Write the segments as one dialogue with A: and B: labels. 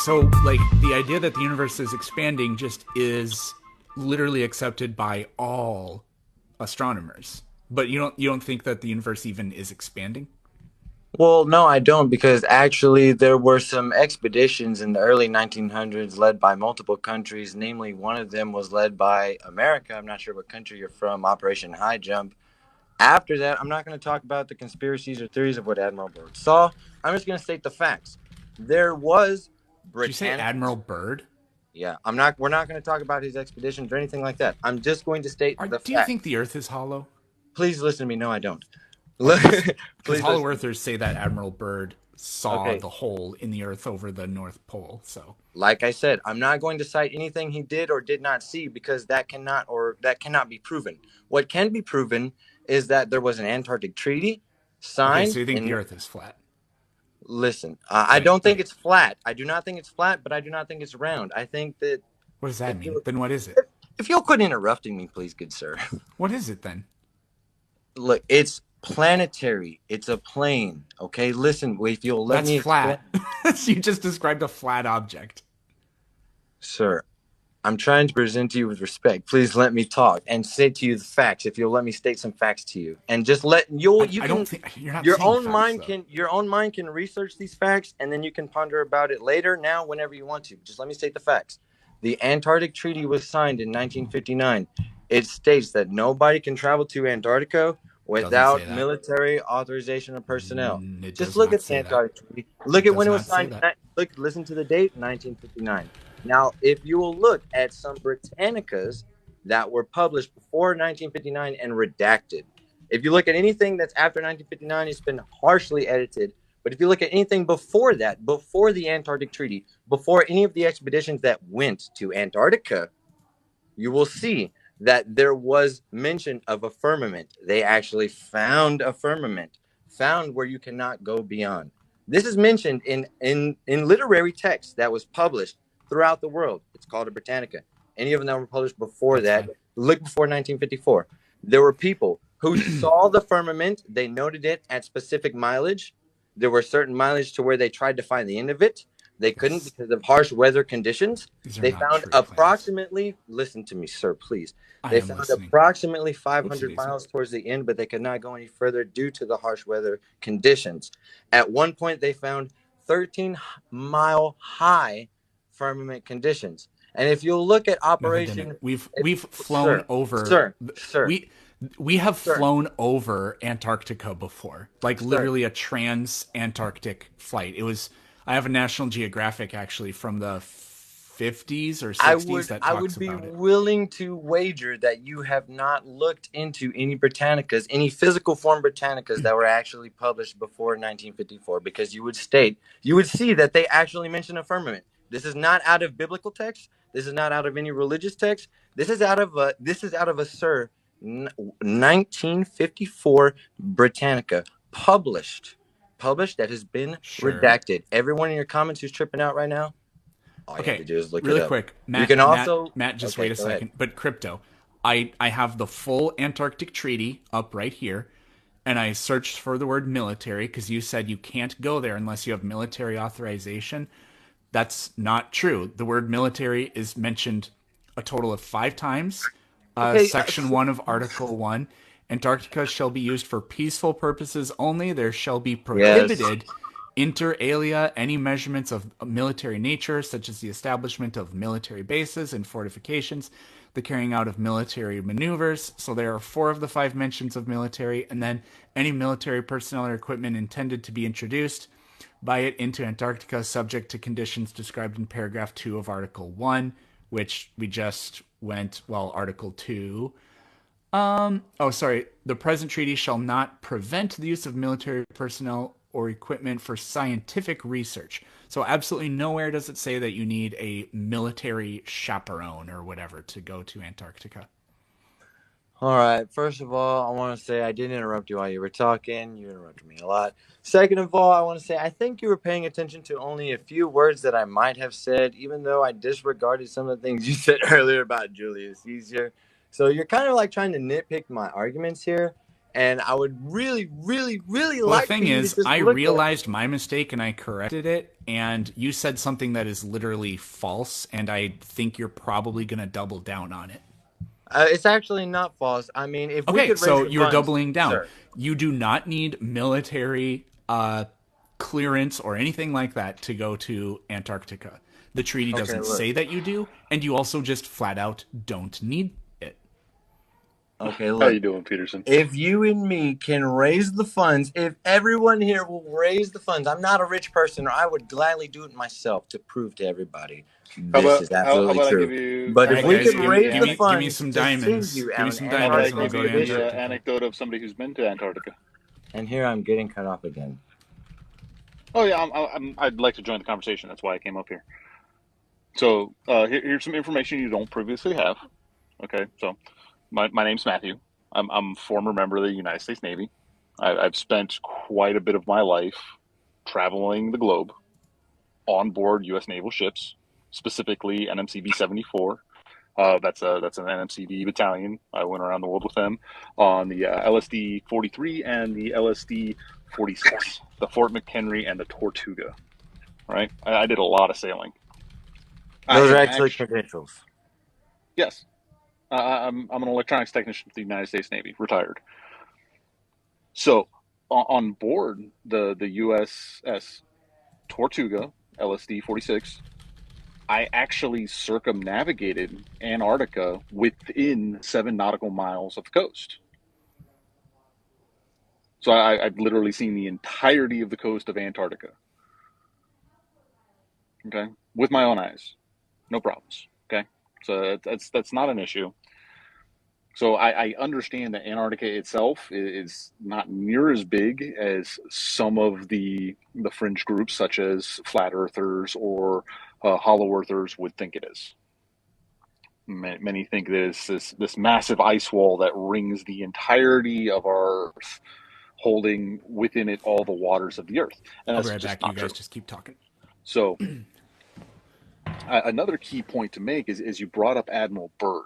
A: So, like, the idea that the universe is expanding just is literally accepted by all astronomers. But you don't think that the universe even is expanding?
B: Well, no, I don't, because actually there were some expeditions in the early 1900s led by multiple countries. Namely, one of them was led by America. I'm not sure what country you're from, Operation High Jump. After that, I'm not going to talk about the conspiracies or theories of what Admiral Byrd saw. I'm just going to state the facts. There was
A: Did you say
B: Britannica.
A: Admiral Byrd?
B: Yeah, I'm not. We're not going to talk about his expeditions or anything like that. I'm just going to state the
A: Do you
B: facts.
A: think the Earth is hollow?
B: Please listen to me. No, I don't.
A: Okay, because
B: Please
A: hollow
B: listen.
A: earthers say that Admiral Byrd saw
B: Okay,
A: the hole in the Earth over the North Pole. So
B: like I said, I'm not going to cite anything he did or did not see, because that cannot be proven. What can be proven is that there was an Antarctic treaty
A: okay,
B: signed
A: so you think the
B: in.
A: Earth is flat?
B: Listen, I
A: Wait,
B: don't think
A: wait.
B: it's flat. I do not think it's flat, but I do not think it's round. I think that
A: What does
B: if
A: that mean?
B: you
A: Then what is it?
B: if you'll quit interrupting me, please, good sir.
A: What is it then?
B: Look, it's planetary. It's a plane. Okay, listen. If you'll let
A: That's
B: me explain,
A: flat. You just described a flat object.
B: sir. I'm trying to present to you with respect. Please let me talk and say to you the facts. If you'll let me state some facts to you, and just let you
A: I don't
B: can
A: think you're not
B: your
A: saying
B: own
A: facts
B: mind
A: though.
B: can your own mind can research these facts, and then you can ponder about it later. Now, whenever you want to, just let me state the facts. The Antarctic Treaty was signed in 1959. It states that nobody can travel to Antarctica
A: Doesn't say
B: without
A: that.
B: military authorization or personnel.
A: It
B: Just
A: does
B: look
A: not
B: at the
A: say that.
B: Antarctic Treaty. Look
A: It
B: at
A: does
B: when it was
A: not say
B: signed.
A: that.
B: Look, listen to the date, 1959. Now, if you will look at some Britannicas that were published before 1959 and redacted, if you look at anything that's after 1959, it's been harshly edited. But if you look at anything before that, before the Antarctic Treaty, before any of the expeditions that went to Antarctica, you will see that there was mention of a firmament. They actually found a firmament, found where you cannot go beyond. This is mentioned in literary text that was published throughout the world. It's called a Britannica. Any of them that were published before
A: That's
B: that,
A: fine.
B: look before 1954. There were people who saw the firmament. They noted it at specific mileage. There were certain mileage to where they tried to find the end of it. They couldn't
A: Yes,
B: because of harsh weather conditions.
A: these are
B: They
A: not
B: found
A: true claims.
B: approximately, listen to me, sir, please.
A: I
B: They
A: am
B: found
A: listening.
B: approximately
A: Oopsie
B: 500
A: daisy.
B: miles towards the end, but they could not go any further due to the harsh weather conditions. At one point, they found 13-mile high firmament conditions. And if you'll look at
A: No, they didn't.
B: Operation,
A: We've flown
B: sir,
A: over
B: sir, sir,
A: we we have
B: sir,
A: flown over Antarctica before. Like
B: sir,
A: literally a trans Antarctic flight. It was I have a National Geographic actually from the 50s or
B: I
A: 60s
B: would
A: that
B: I
A: talks
B: would be
A: about it.
B: willing to wager that you have not looked into any Britannicas, any physical form Britannicas that were actually published before 1954, because you would see that they actually mention a firmament. This is not out of biblical text. This is not out of any religious text. This is out of a sir 1954 Britannica published that has been
A: Sure.
B: redacted. Everyone in your comments who's tripping out right now, all you have to
A: Okay,
B: do is look it
A: really
B: up.
A: quick,
B: You
A: Matt,
B: can also,
A: just wait
B: okay,
A: a
B: go ahead.
A: second. But crypto, I have the full Antarctic Treaty up right here, and I searched for the word military because you said you can't go there unless you have military authorization. That's not true. The word military is mentioned a total of 5 times.
B: Okay,
A: Section 1 of Article 1. Antarctica shall be used for peaceful purposes only. There shall be
B: yes.
A: prohibited inter alia any measurements of military nature, such as the establishment of military bases and fortifications, the carrying out of military maneuvers. So there are 4 of the 5 mentions of military, and then any military personnel or equipment intended to be introduced by it into Antarctica, subject to conditions described in paragraph 2 of Article 1, which we just went, well, Article 2. Oh, sorry. The present treaty shall not prevent the use of military personnel or equipment for scientific research. So, absolutely nowhere does it say that you need a military chaperone or whatever to go to Antarctica.
B: All right. First of all, I want to say I didn't interrupt you while you were talking. You interrupted me a lot. Second of all, I want to say I think you were paying attention to only a few words that I might have said, even though I disregarded some of the things you said earlier about Julius Caesar. So you're kind of like trying to nitpick my arguments here. And I would really, really, really
A: Well, the
B: like for
A: thing
B: you to
A: is,
B: just
A: I
B: look at.
A: realized my mistake and I corrected it, and you said something that is literally false, and I think you're probably going to double down on it.
B: It's actually not false. I mean, if we
A: Okay,
B: could raise
A: so
B: the
A: you're
B: funds,
A: doubling down.
B: sir.
A: You do not need military clearance or anything like that to go to Antarctica. The treaty
B: Okay,
A: doesn't
B: look.
A: say that you do, and you also just flat out don't need it.
B: Okay,
C: How
B: look.
C: you doing, Peterson?
B: If you and me can raise the funds, if everyone here will raise the funds, I'm not a rich person, or I would gladly do it myself to prove to everybody this is
C: How
B: absolutely
C: about I
B: true.
C: give you
B: But
A: All
B: if
A: right,
B: we
A: guys,
B: could
C: the
B: raise the
A: give me
B: funds
A: some
B: to send
A: diamonds.
B: you
A: Give me
B: on
A: some
B: an
C: how about I
A: diamonds, and I'll
C: give
A: go
C: you
A: to
B: Antarctica
C: the
B: visit,
A: Antarctica.
C: anecdote of somebody who's been to Antarctica?
B: and here I'm getting cut off again.
C: Oh yeah, I'd like to join the conversation. That's why I came up here. So here's some information you don't previously have. Okay, so my name's Matthew. I'm a former member of the United States Navy. I've spent quite a bit of my life traveling the globe on board U.S. naval ships, specifically NMCB 74. That's an NMCB battalion. I went around the world with them on the LSD 43 and the LSD 46, the Fort McHenry and the Tortuga. Right, I did a lot of sailing. I
B: Those are
C: am
B: actually
C: actually
B: credentials.
C: yes. I'm an electronics technician for the United States Navy, retired. So on board the USS Tortuga LSD 46, I actually circumnavigated Antarctica within 7 nautical miles of the coast. So I've literally seen the entirety of the coast of Antarctica. Okay, with my own eyes, no problems. Okay, so that's not an issue. So I understand that Antarctica itself is not near as big as some of the fringe groups, such as flat earthers or hollow earthers, would think it is. Many think that it's this massive ice wall that rings the entirety of our Earth, holding within it all the waters of the Earth, and
A: I'll be
C: that's
A: right
C: just
A: back. You
C: not
A: guys
C: true.
A: just keep talking.
C: So another key point to make is you brought up Admiral Byrd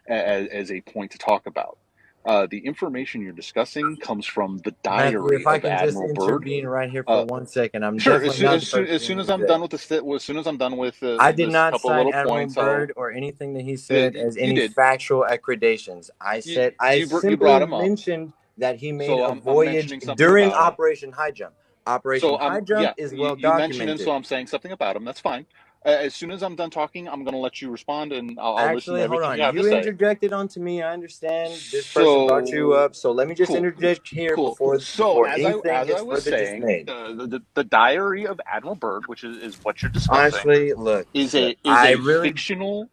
C: as a point to talk about. The information you're discussing comes from the
B: Matthew,
C: diary
B: if I
C: of
B: can just
C: Admiral Byrd.
B: intervene right here for 1 second, I'm
C: Sure.
B: definitely not the
C: As
B: person
C: soon
B: to
C: as I'm
B: interject.
C: done with as soon as I'm done with
B: I did
C: this
B: not
C: couple of
B: cite
C: little
B: Admiral
C: points, I'll.
B: Byrd or anything that he said as
C: You
B: any
C: did.
B: factual accreditations. I said I
C: You
B: simply
C: brought him up,
B: mentioned that he made
C: so
B: a
C: I'm
B: voyage
C: mentioning something
B: during
C: about him.
B: Operation High Jump. Operation
C: So
B: High Jump
C: yeah,
B: is well
C: you mentioned him,
B: documented.
C: so I'm saying something about him. That's fine. As soon as I'm done talking, I'm going to let you respond, and I'll listen to
B: Actually, hold
C: everything you
B: on.
C: have to
B: You
C: say.
B: interjected onto me. I understand this person brought you
C: So
B: up. So let me just
C: cool,
B: interject here
C: cool.
B: before
C: So
B: before anything
C: as I
B: gets
C: was
B: further
C: saying,
B: dismayed.
C: the diary of Admiral Byrd, which is what you're discussing,
B: Honestly, look, sir,
C: is a fictional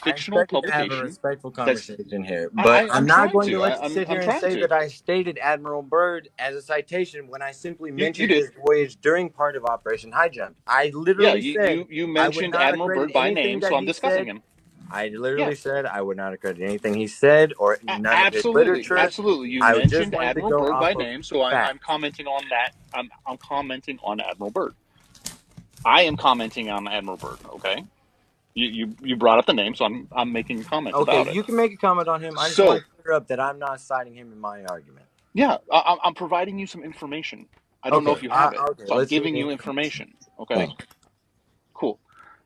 B: I expect you to have a
C: publication.
B: respectful
C: That's
B: conversation here, but I'm
C: I'm
B: not
C: trying
B: going to
C: to.
B: let you sit
C: I'm
B: here and
C: trying
B: say
C: to.
B: that I stated Admiral Byrd as a citation when I simply
C: You
B: mentioned
C: did.
B: his voyage during part of Operation High Jump. I
C: Yeah,
B: literally said
C: you
B: I would
C: mentioned
B: not
C: Admiral
B: accredit
C: Byrd by
B: anything
C: name,
B: that
C: so I'm
B: he
C: discussing
B: said.
C: him.
B: I
C: Yeah,
B: literally said I would not accredit anything he said or none of his
C: absolutely,
B: literature.
C: absolutely. You
B: I just
C: mentioned
B: wanted to
C: Admiral
B: go
C: Byrd
B: off
C: by
B: of
C: name, so I'm
B: facts.
C: commenting on that. I'm commenting on Admiral Byrd. I am commenting on Admiral Byrd. Okay, you brought up the name, so I'm making comments
B: Okay,
C: about it.
B: you can make a comment on him. I just want
C: So
B: to clear up that I'm not citing him in my argument.
C: yeah, I'm providing you some information. I don't know
B: Okay,
C: if you have it,
B: okay,
C: so I'm
B: let's hear
C: giving
B: the
C: you
B: information.
C: information. Okay,
B: Thank you.
C: cool.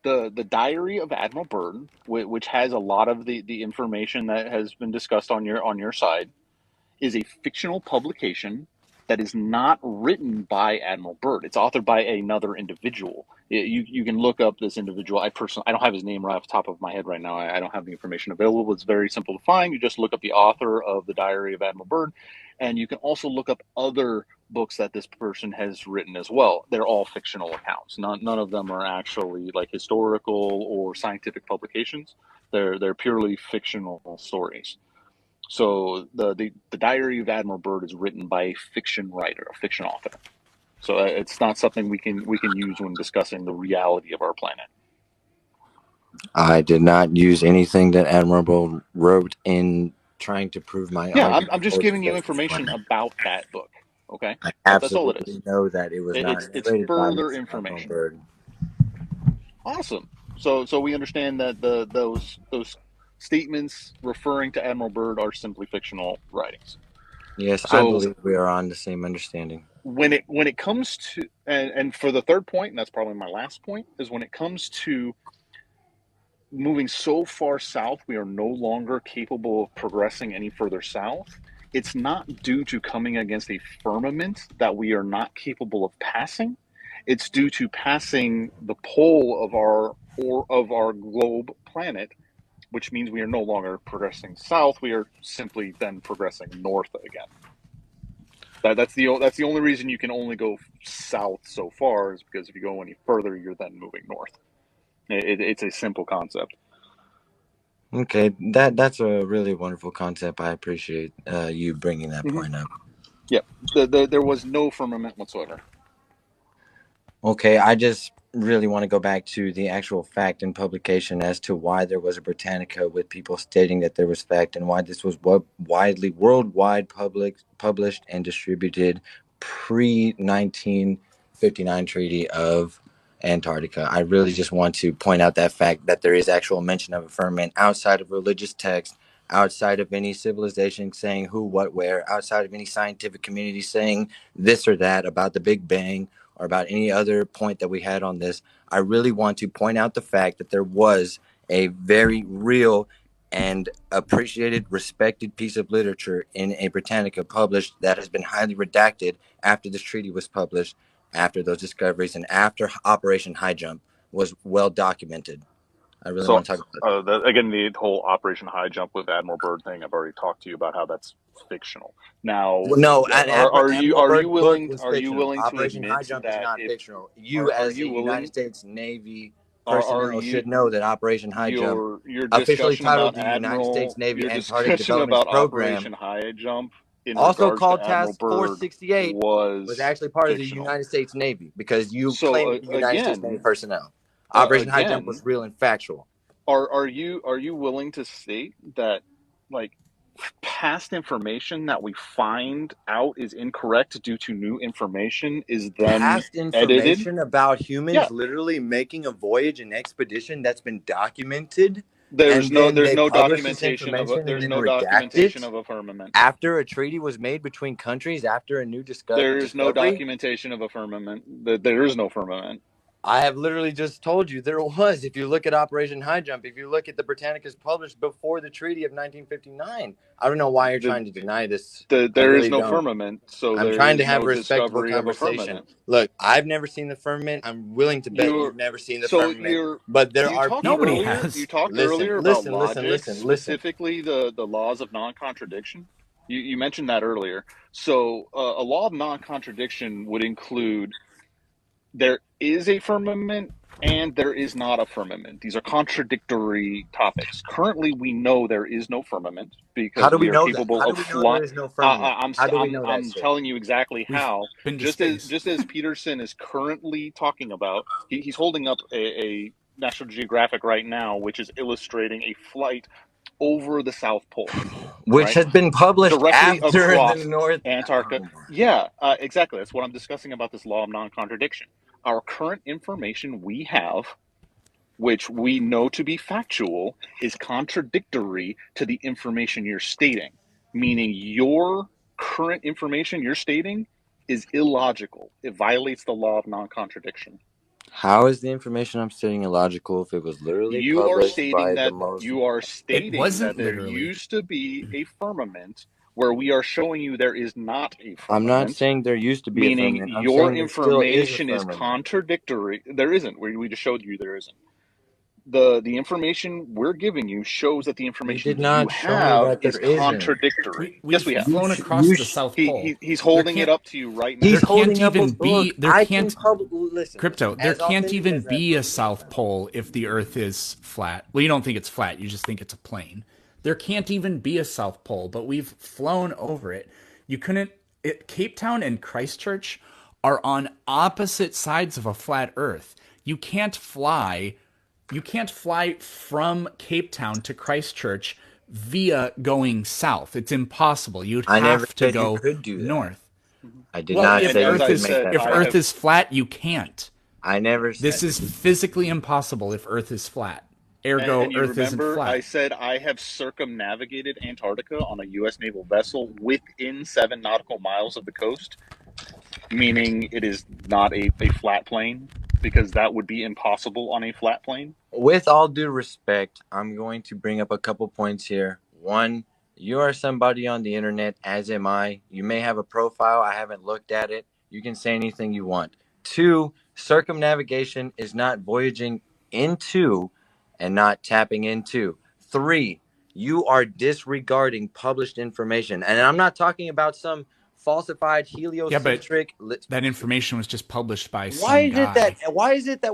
C: The diary of Admiral Byrd, which has a lot of the information that has been discussed on your side, is a fictional publication that is not written by Admiral Byrd. It's authored by another individual. You can look up this individual. I don't have his name right off the top of my head right now. I don't have the information available. It's very simple to find. You just look up the author of the Diary of Admiral Byrd, and you can also look up other books that this person has written as well. They're all fictional accounts. None of them are actually like historical or scientific publications. They're purely fictional stories. So the Diary of Admiral Byrd is written by a fiction writer, a fiction author. So it's not something we can use when discussing the reality of our planet.
B: I did not use anything that Admirable wrote in trying to prove my
C: Yeah,
B: argument.
C: I'm just giving you information about that book. Okay,
B: I
C: that's all it is.
B: absolutely know that it was not
C: It's
B: narrated by
C: further
B: Mr. Admiral
C: information.
B: Byrd.
C: Awesome. So we understand that those statements referring to Admiral Byrd are simply fictional writings.
B: Yes, I
C: So
B: believe we are on the same understanding.
C: when it comes to, and for the third point, and that's probably my last point, is when it comes to moving so far south, we are no longer capable of progressing any further south. It's not due to coming against a firmament that we are not capable of passing. It's due to passing the pole of our globe planet, which means we are no longer progressing south. We are simply then progressing north again. That's the only reason you can only go south so far, is because if you go any further, you're then moving north. It's a simple concept.
B: Okay, that's a really wonderful concept. I appreciate you bringing that
C: Mm-hmm.
B: point up.
C: Yeah, there was no firmament whatsoever.
B: Okay, I just really want to go back to the actual fact and publication as to why there was a Britannica with people stating that there was fact, and why this was worldwide published and distributed pre 1959 Treaty of Antarctica. I really just want to point out that fact that there is actual mention of a firmament outside of religious text, outside of any civilization saying who, what, where, outside of any scientific community saying this or that about the Big Bang or about any other point that we had on this. I really want to point out the fact that there was a very real and appreciated, respected piece of literature in a Britannica published that has been highly redacted after this treaty was published, after those discoveries, and after Operation High Jump was well documented. I really
C: So
B: want to talk about
C: again, the whole Operation High Jump with Admiral Byrd thing, I've already talked to you about how that's fictional. Now,
B: well, no, Admiral Byrd's book was
C: are you
B: fictional.
C: willing to
B: Operation High
C: admit
B: Jump is
C: that
B: not
C: if
B: fictional. You,
C: are
B: as a
C: you
B: United
C: willing
B: States Navy
C: are
B: personnel,
C: you
B: should know that Operation High Jump,
C: your
B: officially
C: discussion
B: titled
C: about
B: the United States Navy
C: your
B: Antarctic
C: discussion
B: Development
C: about
B: Program,
C: Operation High Jump in
B: also
C: regards to
B: called
C: Admiral
B: Task Force
C: Byrd
B: 68, was
C: was
B: actually part of the
C: fictional?
B: United States Navy because you claim
C: So
B: to be United States Navy personnel. Operation High Jump
C: again,
B: was real and factual.
C: are you willing to state that, like, past information that we find out is incorrect due to new information is then
B: Past
C: edited?
B: information about
C: Yeah,
B: humans literally making a voyage and expedition that's been documented, and then
C: there's
B: they
C: no
B: publish this
C: documentation of
B: information and
C: there's
B: then
C: no
B: redact
C: documentation
B: it
C: of a firmament.
B: after a treaty was made between countries after a new
C: There is no
B: discovery.
C: documentation of a firmament. There is no firmament.
B: I have literally just told you there was. If you look at Operation High Jump, if you look at the Britannicas published before the Treaty of 1959, I don't know why you're trying to deny this. I
C: There is
B: really
C: no
B: don't.
C: firmament, so
B: I'm
C: there
B: trying to
C: is
B: have
C: no
B: a respectable
C: discovery of a
B: conversation.
C: firmament.
B: Look, I've never seen the firmament. I'm willing to bet
C: You're
B: you've never seen the
C: so
B: firmament. But there
C: you
B: are
C: talked
A: Nobody
B: people.
C: earlier.
A: has.
C: About logic,
B: Listen.
C: specifically the laws of non-contradiction. You mentioned that earlier. So a law of non-contradiction would include there is a firmament and there is not a firmament. These are contradictory topics. Currently, we know there is no firmament
B: How
C: because
B: do we
C: we are
B: know that?
C: capable
B: How do
C: of
B: we know
C: flying.
B: there is no firmament? How do we know that,
C: I'm
B: sir?
C: telling you exactly
A: We've
C: how.
A: been to space.
C: Just as Peterson is currently talking about, he's holding up a National Geographic right now, which is illustrating a flight over the South Pole,
B: Which
C: right?
B: has been published
C: Directly
B: after the
C: across
B: North.
C: Antarctica.
B: Oh my.
C: Yeah, exactly. That's what I'm discussing about this law of non-contradiction. Our current information we have, which we know to be factual, is contradictory to the information you're stating, meaning your current information you're stating is illogical. It violates the law of non-contradiction.
B: How is the information I'm stating illogical if it was literally published by the most?
C: You are
A: It
C: stating that
A: wasn't
C: there
A: literally.
C: used to be a firmament where we are showing you there is not a
B: I'm not
C: firmament,
B: saying there used to be a
C: meaning
B: firmament. I'm
C: your
B: saying there still is a
C: information is
B: firmament.
C: contradictory. There isn't. We just showed you there isn't. The information we're giving you shows that the
B: You
C: information
B: did
C: you
B: not show me
C: have
B: that there
C: is
B: isn't.
C: contradictory. Yes,
A: We've
C: we have.
B: You
A: flown
B: sh-
A: across
B: you
A: the
B: sh-
A: South Pole.
C: He's
A: There
C: holding it
A: can't
C: up to you right
B: He's
A: there
C: now.
A: can't
B: holding up a
A: even be
B: book.
A: there
B: I can
A: can't
B: listen.
A: there
B: As
A: can't
B: authentic
A: even
B: as that
A: be a
B: book may
A: South
B: sound.
A: Pole if the Earth is flat. Well, you don't think it's flat. You just think it's a plane. There can't even be a South Pole, but we've flown over it. You couldn't. Cape Town and Christchurch are on opposite sides of a flat Earth. You can't fly. You can't fly from Cape Town to Christchurch via going south. It's impossible. You'd
B: I never
A: have to
B: said you
A: go
B: could do that.
A: north.
B: I did
A: Well,
B: not
A: if
C: And
B: say you
C: as
A: Earth
C: I
B: could
A: is
B: make
C: said,
B: that
A: if
C: I
A: Earth
C: have
B: flight.
A: is flat, you can't.
B: I never
A: This
B: said.
A: is physically impossible if Earth is flat. Ergo,
C: And you
A: Earth isn't
C: remember I
A: flat.
C: said I have circumnavigated Antarctica on a U.S. naval vessel within 7 nautical miles of the coast, meaning it is not a flat plane, because that would be impossible on a flat plane.
B: With all due respect, I'm going to bring up a couple points here. One, you are somebody on the internet, as am I. You may have a profile. I haven't looked at it. You can say anything you want. Two, circumnavigation is not voyaging into and not tapping into. Three, you are disregarding published information. And I'm not talking about some falsified
A: Yeah, but
B: heliocentric.
A: that information was just published by
B: Why
A: some
B: is it that
A: guy.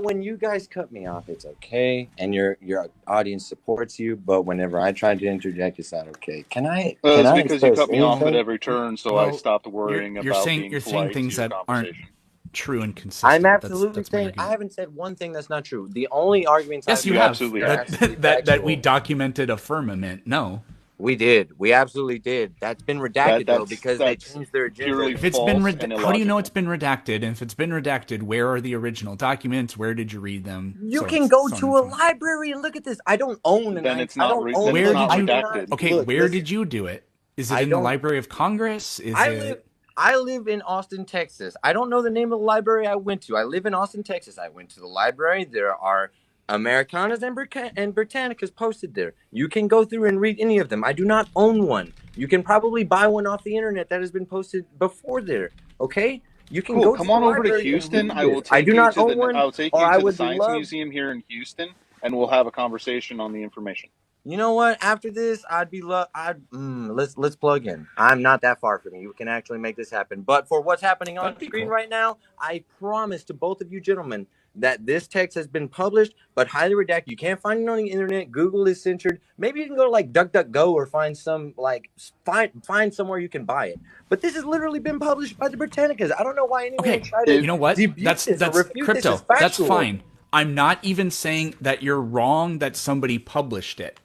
B: when you guys cut me off, it's okay, and your audience supports you, but whenever I try to interject, it's not okay? Can
C: It's
B: I
C: because you
B: express
C: cut me off at
B: anything?
C: every turn, so I
A: Well,
C: stopped worrying
A: you're
C: about
A: saying
C: being
A: you're saying
C: polite to
A: things
C: your
A: that aren't
C: conversation.
A: true and
B: I'm
A: consistent.
B: absolutely
A: That's my
B: saying I
A: argument.
B: haven't said one thing that's not true. The only arguments
A: Yes,
B: I've
A: you
C: You
B: made
A: have.
C: absolutely
B: are
C: have.
B: absolutely
A: That we
B: factual.
A: documented a firmament. No.
B: We did. We absolutely did. That's been redacted though because they
C: That's
B: changed their agenda.
C: purely
A: If it's been
C: false and
A: how do you know it's
C: illogical.
A: been redacted? And if it's been redacted, where are the original documents? Where did you read them?
B: You
A: So
B: can go
A: so on and
B: to a
A: so on.
B: library and look at this. I don't own an
C: Then it's
B: I
C: not
B: don't own.
C: then it's
A: Where
B: Look,
C: not
A: did
B: I
A: you?
B: do not
C: redacted.
A: Okay,
B: look.
A: where
B: Listen.
A: did you do it? Is it
B: I
A: in the
B: don't.
A: Library of Congress? Is
B: I live
A: it?
B: I live in Austin, Texas. I don't know the name of the library I went to. I live in Austin, Texas. I went to the library. There are Americanas and Britannicas posted there. You can go through and read any of them. I do not own one. You can probably buy one off the internet that has been posted before there. Okay? You can
C: Cool.
B: go to
C: Come
B: the
C: on over to
B: library and
C: Houston.
B: read
C: I
B: this.
C: will
B: I
C: take
B: do
C: you
B: not
C: to
B: own one, or I
C: the
B: would
C: Science
B: love.
C: Museum here in Houston, and we'll have a conversation on the information.
B: You know what? After this, I'd be let's plug in. I'm not that far from you. You can actually make this happen. But for what's happening on
A: That'd
B: the
A: be
B: screen
A: cool.
B: right now, I promise to both of you gentlemen that this text has been published but highly redacted. You can't find it on the internet. Google is censored. Maybe you can go to like DuckDuckGo or find some find somewhere you can buy it. But this has literally been published by the Britannicas. I don't know why anyone would
A: Okay,
B: try to
A: you know what?
B: debut this or
A: That's
B: refute this as
A: crypto. That's
B: factual.
A: fine. I'm not even saying that you're wrong that somebody published it.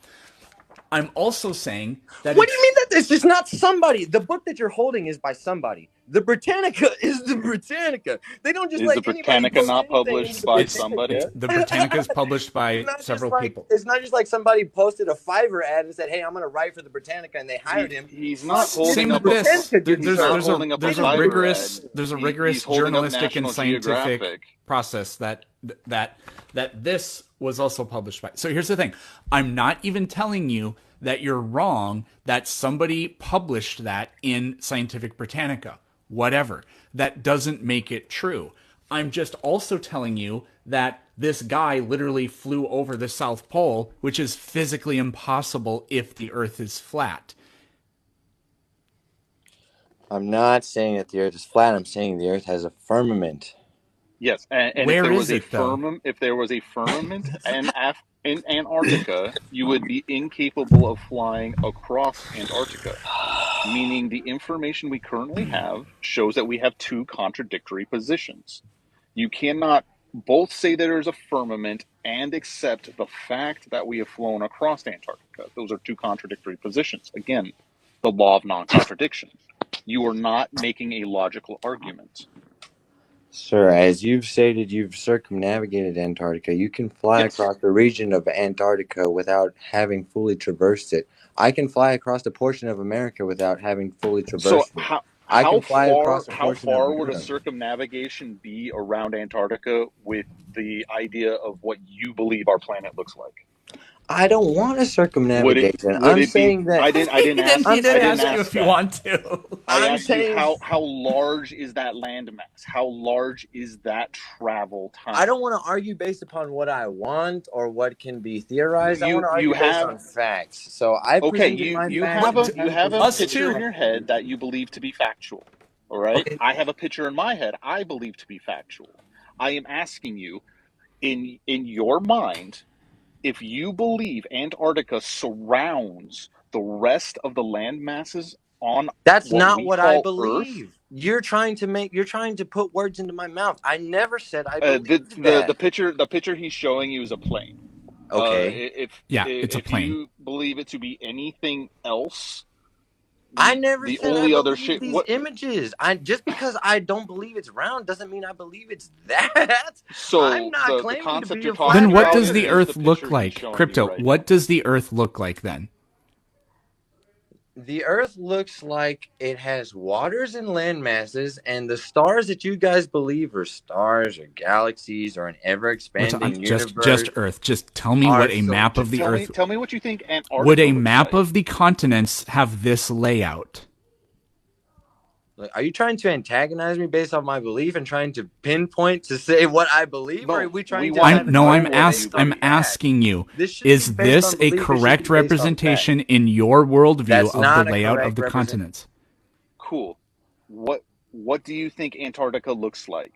A: I'm also saying that
B: What do
A: it's
B: you mean that it's just not somebody? The book that you're holding is by somebody. The Britannica is the Britannica. They don't just
C: Is
B: let
C: the
B: anybody
C: Britannica
B: post
C: not
B: anything into
C: published
B: the
C: by
A: it's
C: somebody?
B: Britannica.
A: the Britannica is published
B: It's
A: by
B: not just
A: several
B: like
A: people.
B: somebody posted a Fiverr ad and said, "Hey, I'm going to write for the Britannica," and they hired him.
C: He's not
B: Why
A: Same
C: holding
B: didn't
A: with
C: up
B: the
C: a
A: this.
B: Britannica do these
C: he's not
B: jobs?
C: holding up a
B: They don't do
C: Fiverr
B: this.
C: ad.
A: There's a
C: He's
A: rigorous
C: holding up
A: journalistic and
C: National
A: scientific
C: Geographic.
A: process that this was also published by. So here's the thing. I'm not even telling you that you're wrong that somebody published that in Scientific Britannica. Whatever. That doesn't make it true. I'm just also telling you that this guy literally flew over the South Pole, which is physically impossible if the Earth is flat.
B: I'm not saying that the Earth is flat. I'm saying the Earth has a firmament.
C: Yes, and if
A: Where
C: there
A: is
C: was a
A: it though?
C: firmament in Antarctica, you would be incapable of flying across Antarctica. Meaning the information we currently have shows that we have two contradictory positions. You cannot both say that there's a firmament and accept the fact that we have flown across Antarctica. Those are two contradictory positions. Again, the law of non-contradiction. You are not making a logical argument.
B: Sir, as you've stated, you've circumnavigated Antarctica. You can fly
C: Yes.
B: across the region of Antarctica without having fully traversed it. I can fly across a portion of America without having fully
C: So
B: traversed it. I can fly across a
C: how
B: portion of
C: far would a
B: Europe.
C: circumnavigation be around Antarctica with the idea of what you believe our planet looks like?
B: I don't want a
C: Would it
B: circumnavigation.
C: would it be I
A: he
C: didn't ask
A: he didn't
C: I didn't
A: ask you
C: ask
A: if you
C: that.
A: want to.
C: I
B: I'm
C: asked you
B: saying
C: how large is that landmass? How large is that travel
B: I
C: time?
B: don't want to argue based upon what I want or what can be theorized. I want to
C: You
B: argue based
C: have
B: on facts. So I
C: okay,
B: presented my
C: you
B: facts.
C: have
A: What?
C: you have a
A: Us
C: picture in
A: too.
C: your head that you believe to be factual. All right?
B: Okay.
C: I have a picture in my head I believe to be factual. I am asking you in your mind if you believe Antarctica surrounds the rest of the land masses on
B: That's
C: what
B: not
C: we
B: what I
C: call Earth.
B: believe. You're trying to put words into my mouth. I never said I believed
C: The
B: that.
C: picture he's showing you is a plane.
B: Okay.
C: If
A: Yeah, it's a
C: if
A: plane.
C: you believe it to be anything else,
B: I never
C: the
B: said
C: only
B: I
C: other
B: believe
C: shape.
B: these
C: What?
B: images. I just because I don't believe it's round doesn't mean I believe it's that. I'm
C: So
B: not
C: the
B: claiming to
C: concept
B: be
C: you're
B: a
C: talking
B: flat
A: Then what
C: about
A: does
B: earther.
A: the
C: is the
A: Earth look
C: picture he's
A: like?
C: showing you
A: Crypto,
C: right
A: what
C: now.
A: does the Earth look like then?
B: The Earth looks like it has waters and land masses, and the stars that you guys believe are stars or galaxies or an ever-expanding
A: Just
B: universe
A: Earth. Just tell me
B: are
A: what a
B: so.
A: map of
C: Just
A: the Earth.
C: tell me what you think
A: Would
C: Antarctica
A: a
C: looks
A: map
C: like.
A: of the continents have this layout?
B: Like, are you trying to antagonize me based off my belief and trying to pinpoint to say what I believe, or are
C: No,
B: we
C: we
B: trying to
C: want
B: have
C: to
B: an
C: know
B: argument
C: what you
B: based on
A: I'm
C: believe.
B: facts?
A: asking you,
B: This shouldn't be
A: is
B: based
A: this
B: on
A: a
B: belief. It should
A: correct
B: be based on fact.
A: representation in your worldview
B: That's
A: of the
B: not a
A: layout of
B: correct
A: the
B: representation.
A: continents?
C: Cool. What do you think Antarctica looks like?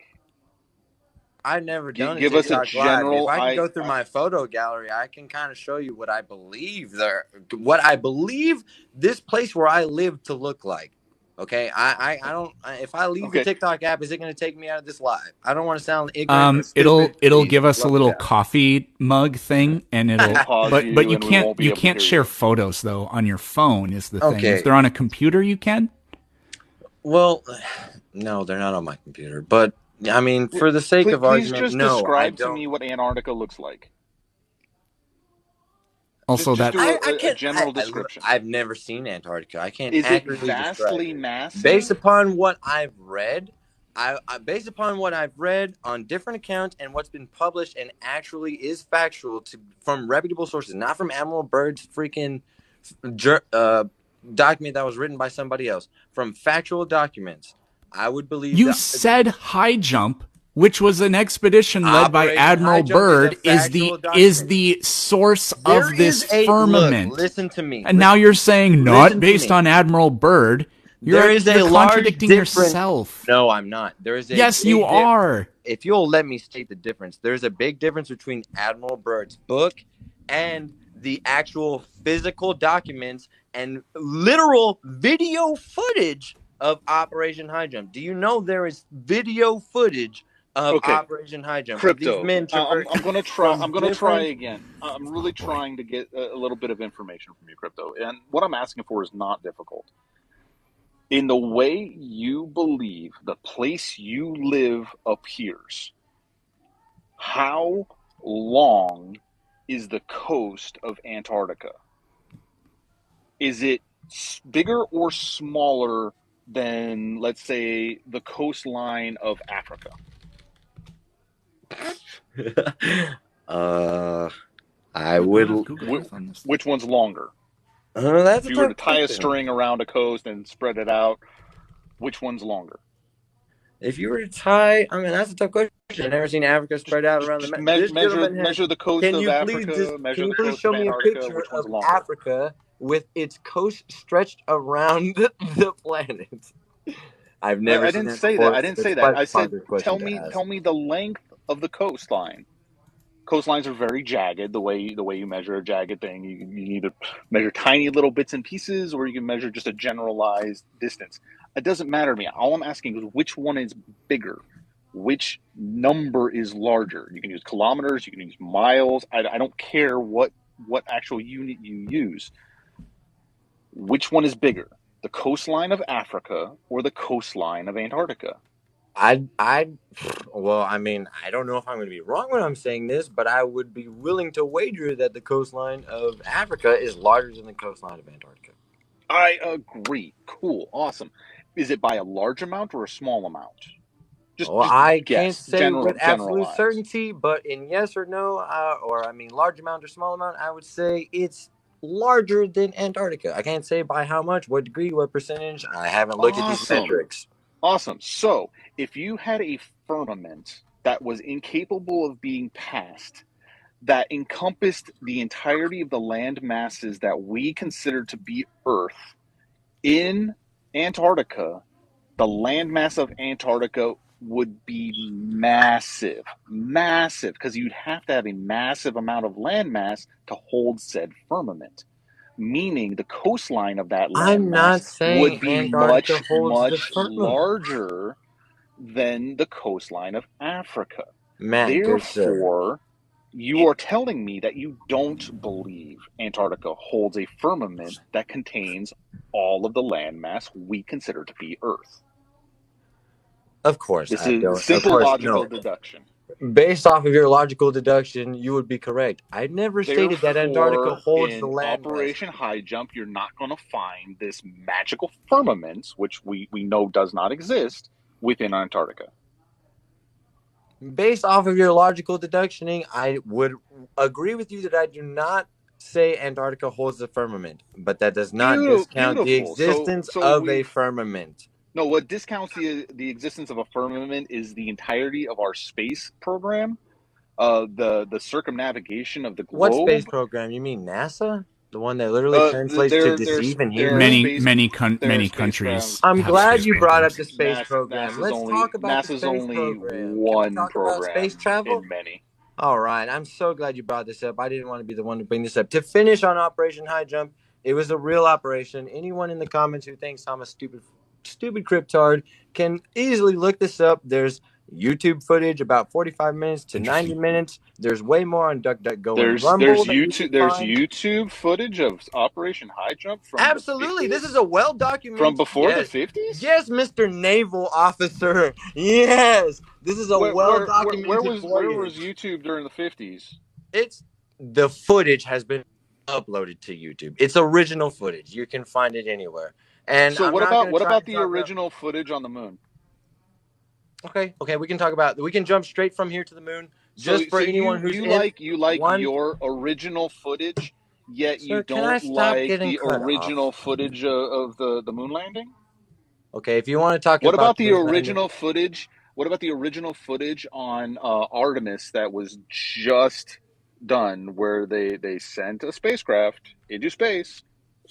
B: I've never done a
C: Give us a
B: TikTok live. If
C: general.
B: I can go through my photo gallery, I can kind of show you what I believe there, what I believe this place where I live to look like. Okay, I don't. If I leave the
C: Okay.
B: TikTok app, is it going to take me out of this live? I don't want to sound ignorant or
A: It'll
B: stupid.
A: it'll
B: Please,
A: give us a
B: love the
A: little
B: chat.
A: coffee mug thing, and
C: It'll pause
A: but
C: you,
A: you
C: and we won't be
A: you
C: able to
A: can't
C: hear
A: share
C: you.
A: photos though on your phone is the thing. If
B: Okay.
A: they're on a computer, you can.
B: Well, no, they're not on my computer. But I mean, for the sake of
C: Please
B: argument,
C: just
B: no, I
C: describe to
B: don't.
C: me what Antarctica looks like.
A: Also,
C: Just
A: that's
C: do
B: I
C: a
B: can't.
C: general description.
B: I've never seen Antarctica. I can't
C: Is it
B: accurately describe
C: vastly
B: it.
C: massive?
B: Based upon what I've read, based upon what I've read on different accounts and what's been published and actually is factual from reputable sources, not from Admiral Byrd's freaking document that was written by somebody else, from factual documents, I would believe
A: you
B: that
A: said high jump, which was an expedition led by
B: Operation High
A: Admiral
B: Jump is a
A: Byrd, is
B: factual document.
A: the source
B: There
A: of this
B: is a look.
A: firmament.
B: Listen to me.
A: And now you're saying not
B: listen to
A: based
B: me.
A: on Admiral Byrd.
B: There is a
A: You're
B: large
A: contradicting
B: difference.
A: yourself.
B: No, I'm not. There is a
A: Yes, you are.
B: If you'll let me state the difference, there's a big difference between Admiral Byrd's book and the actual physical documents and literal video footage of Operation High Jump. Do you know there is video footage of Operation High Jump?
C: Crypto.
B: Of these men
C: I'm gonna try. I'm gonna try
B: different...
C: again. I'm really trying to get a little bit of information from you, Crypto. And what I'm asking for is not difficult. In the way you believe the place you live appears, how long is the coast of Antarctica? Is it bigger or smaller than, let's say, the coastline of Africa?
B: I would.
C: Which one's longer?
B: That's
C: if you were to tie a string around a coast and spread it out, which one's longer?
B: If you were to tie, I mean, that's a tough question. I've never seen Africa spread out around the
C: measure the coast of Africa.
B: Can you please show me a picture of Africa with its coast stretched around the planet? I've never.
C: I didn't say that. I didn't say that. I said, tell me the length of the coastline. Coastlines are very jagged. The way you measure a jagged thing, you either measure tiny little bits and pieces, or you can measure just a generalized distance. It doesn't matter to me. All I'm asking is which one is bigger, which number is larger. You can use kilometers, you can use miles. I don't care what actual unit you use. Which one is bigger, the coastline of Africa or the coastline of Antarctica?
B: Well, I mean, I don't know if I'm going to be wrong when I'm saying this, but I would be willing to wager that the coastline of Africa is larger than the coastline of Antarctica.
C: I agree. Cool. Awesome. Is it by a large amount or a small amount?
B: I can't say with absolute certainty, but in yes or no, large amount or small amount, I would say it's larger than Antarctica. I can't say by how much, what degree, what percentage. I haven't looked at these metrics.
C: Awesome. So, if you had a firmament that was incapable of being passed, that encompassed the entirety of the land masses that we consider to be Earth, in Antarctica, the landmass of Antarctica would be massive, because you'd have to have a massive amount of landmass to hold said firmament. Meaning the coastline of that landmass would be much larger than the coastline of Africa. Therefore, You are telling me that you don't believe Antarctica holds a firmament that contains all of the landmass we consider to be Earth.
B: Of course,
C: This
B: I
C: is
B: don't. Of
C: simple
B: course,
C: logical
B: no.
C: deduction.
B: Based off of your logical deduction, you would be correct. I never stated that Antarctica
C: Therefore,
B: holds the
C: in
B: landmass.
C: Operation High Jump, you're not going to find this magical firmament, which we know does not exist, within Antarctica.
B: Based off of your logical deductioning, I would agree with you that I do not say Antarctica holds the firmament, but that does not discount the
C: Beautiful.
B: existence
C: So
B: of a
C: we've
B: firmament.
C: no. What discounts the existence of a firmament is the entirety of our space program, the circumnavigation of the
B: What space
C: globe.
B: program? You mean NASA? The one that literally translates to deceive in
C: there are
B: Hebrew?
C: space there are
A: Many countries
C: spacecraft.
B: I'm
A: have
B: glad
A: space
B: you brought up
A: programs.
B: the space program. Let's talk about the
C: NASA's
B: space
C: only
B: program. Can we
C: one
B: talk about space
C: program
B: travel?
C: in many.
B: All right. I'm so glad you brought this up. I didn't want to be the one to bring this up. To finish on Operation High Jump, it was a real operation. Anyone in the comments who thinks I'm a stupid cryptard can easily look this up. There's YouTube footage about 45 minutes to 90 minutes. There's way more on DuckDuckGo and Rumble that you can
C: There's
B: find.
C: YouTube footage of Operation High Jump from
B: Absolutely.
C: the 50s?
B: This is a well
C: From
B: documented.
C: before the 50s?
B: Yes, Mr. Naval Officer. Yes. This is a well documented
C: Where was
B: voyage.
C: YouTube during the 50s?
B: The footage has been uploaded to YouTube. It's original footage. You can find it anywhere. And
C: So
B: I'm not going to
C: what
B: try
C: about
B: and
C: the
B: talk
C: original footage on the moon?
B: Okay, we can jump straight from here to the moon. Just for
C: So
B: anyone who's
C: you
B: in
C: like
B: one.
C: your original footage, yet you
B: Sir, can I
C: don't
B: stop
C: like
B: getting
C: the
B: cut off?
C: original footage of the moon landing?
B: Okay, if you want to talk
C: What
B: about
C: about
B: the
C: the
B: moon landing,
C: original footage? What about the original footage on Artemis that was just done, where they sent a spacecraft into space,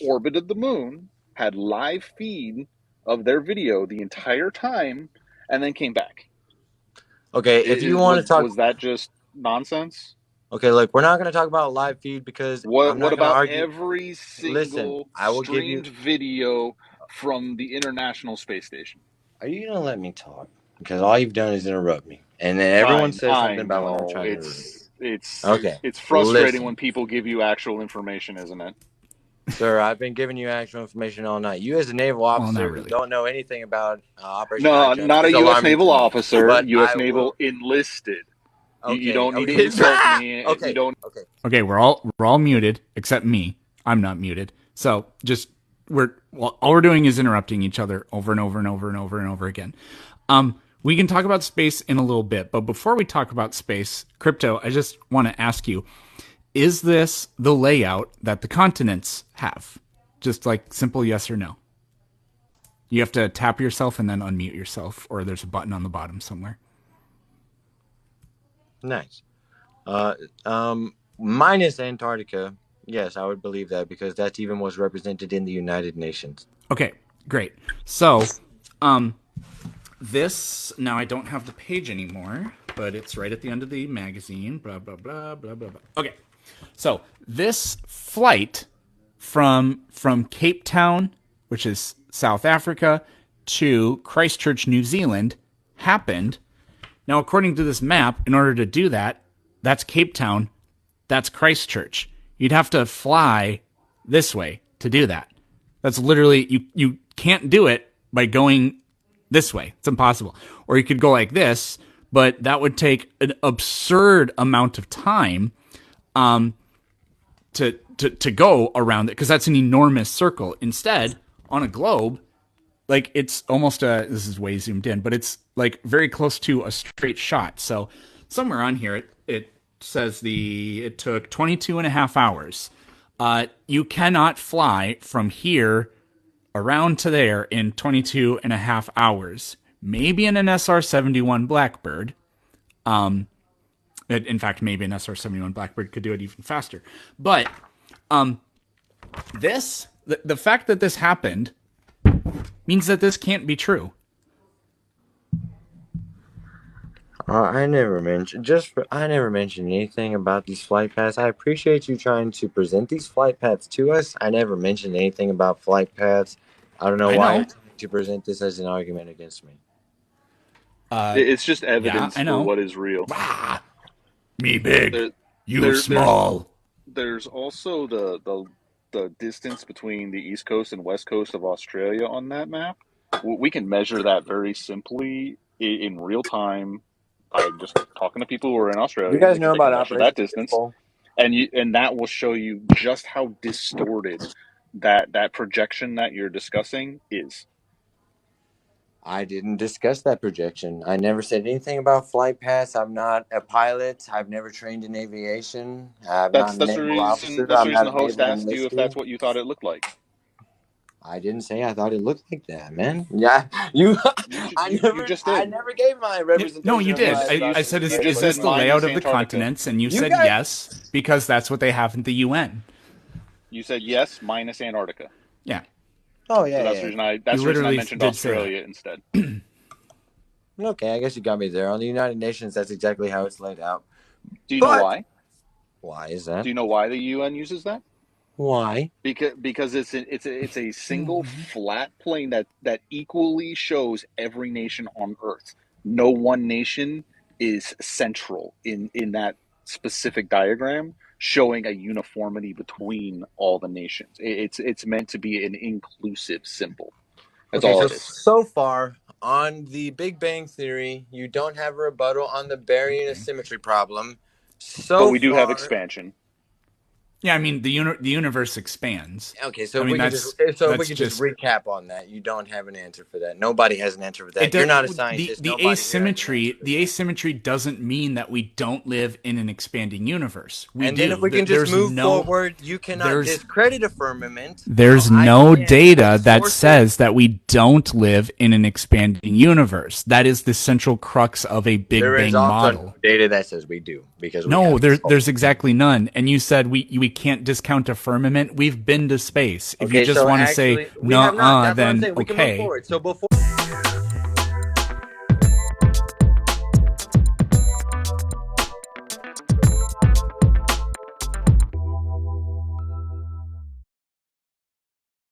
C: orbited the moon, had live feed of their video the entire time, and then came back?
B: okay, if you want to talk,
C: Was that just nonsense?
B: okay, look, we're not going to talk about live feed because I'm
C: What
B: not going to
C: about
B: argue.
C: every
B: Listen,
C: single
B: I will give you.
C: streamed video from the International Space Station?
B: Are you going to let me talk? Because all you've done is interrupt me, and then everyone
C: Fine,
B: says something
C: I
B: about when I'm
C: know.
B: trying to interrupt. Okay,
C: It's frustrating
B: listen.
C: when people give you actual information, isn't it?
B: Sir, I've been giving you actual information all night. You, as a naval
A: Well, not
B: officer,
A: really.
B: don't know anything about Operation High
C: No,
B: Jump.
C: not a
B: It's
C: U.S.
B: alarming
C: naval
B: to me.
C: officer.
B: But
C: U.S.
B: I
C: naval
B: will.
C: enlisted. You
B: Okay.
C: don't need to
B: Okay.
C: insult me.
B: Okay.
C: You don't.
B: Okay.
A: Okay, we're all muted except me. I'm not muted. So just all we're doing is interrupting each other over and over and over and over and over again. We can talk about space in a little bit, but before we talk about space, Crypto, I just want to ask you, is this the layout that the continents have? Just like simple yes or no. You have to tap yourself and then unmute yourself, or there's a button on the bottom somewhere.
B: Nice. Minus Antarctica. Yes, I would believe that because that's even what's represented in the United Nations.
A: Okay, great. So, this, now I don't have the page anymore, but it's right at the end of the magazine. Blah, blah, blah, blah, blah, blah. Okay, so this flight from Cape Town, which is South Africa, to Christchurch, New Zealand, happened. Now, according to this map, in order to do that, that's Cape Town, that's Christchurch. You'd have to fly this way to do that. That's literally, you can't do it by going this way. It's impossible. Or you could go like this, but that would take an absurd amount of time to go around it, because that's an enormous circle. Instead, on a globe, like it's almost this is way zoomed in, but it's like very close to a straight shot. So somewhere on here, it says it took 22 and a half hours. You cannot fly from here around to there in 22 and a half hours. Maybe in an SR-71 Blackbird. In fact, maybe an SR-71 Blackbird could do it even faster. But the fact that this happened means that this can't be true.
B: I never mentioned anything about these flight paths. I appreciate you trying to present these flight paths to us. I never mentioned anything about flight paths. I don't know why you're trying to present this as an argument against me.
C: It's just evidence
A: I know.
C: for what is real.
A: Me big.
C: There's also the distance between the east coast and west coast of Australia on that map. We can measure that very simply in real time by just talking to people who are in
B: You
C: Australia.
B: guys know
C: They can
B: about
C: measure
B: Operation
C: that distance,
B: Fishbowl?
C: and that will show you just how distorted that projection that you're discussing is.
B: I didn't discuss that projection. I never said anything about flight paths. I'm not a pilot. I've never trained in aviation. I'm not a
C: That's the
B: naval
C: reason.
B: officer.
C: That's the
B: I'm
C: reason
B: not
C: the
B: a
C: host
B: naval
C: asked you if
B: enlistee.
C: that's what you thought it looked like.
B: I didn't say I thought it looked like that, man. Yeah, you.
C: You just
B: I
C: did.
B: never gave my representation.
A: No, you
B: of
A: did.
B: what I
A: I
B: thought
A: said,
B: it
C: You
A: is
C: just
A: this
C: said
A: the
C: minus
A: layout of the
C: Antarctica.
A: continents? And you
B: You
A: said
B: guys-
A: yes, because that's what they have in the UN.
C: You said yes minus Antarctica.
A: Yeah.
B: Oh
C: So
B: yeah,
C: that's
B: yeah.
C: the reason I
A: You literally
C: mentioned
A: did say
C: Australia instead.
B: Okay, I guess you got me there. On the United Nations, that's exactly how it's laid out.
C: Do you know
B: But
C: why?
B: why is that?
C: Do you know why the UN uses that?
B: Why?
C: Because it's a single flat plane that equally shows every nation on Earth. No one nation is central in that specific diagram, showing a uniformity between all the nations. It's meant to be an inclusive symbol. That's
B: Okay,
C: all
B: so
C: it is.
B: so far on the Big Bang Theory, you don't have a rebuttal on the Baryon asymmetry problem.
C: But we do have expansion.
A: Yeah, I mean the universe expands.
B: Okay, so
A: I mean,
B: we can
A: that's
B: just recap on that. You don't have an answer for that. Nobody has an answer for that. You're not a scientist.
A: The
B: Nobody
A: asymmetry doesn't mean that we don't live in an expanding universe. We
B: and
A: do.
B: then if we can just move forward, you cannot discredit a firmament.
A: There's no data that says that we don't live in an expanding universe. That is the central crux of a Big Bang model.
B: Data that says we do because
A: there's exactly none. And you said we can't discount a firmament. We've been to space. If you just want to say no, then okay.
B: So before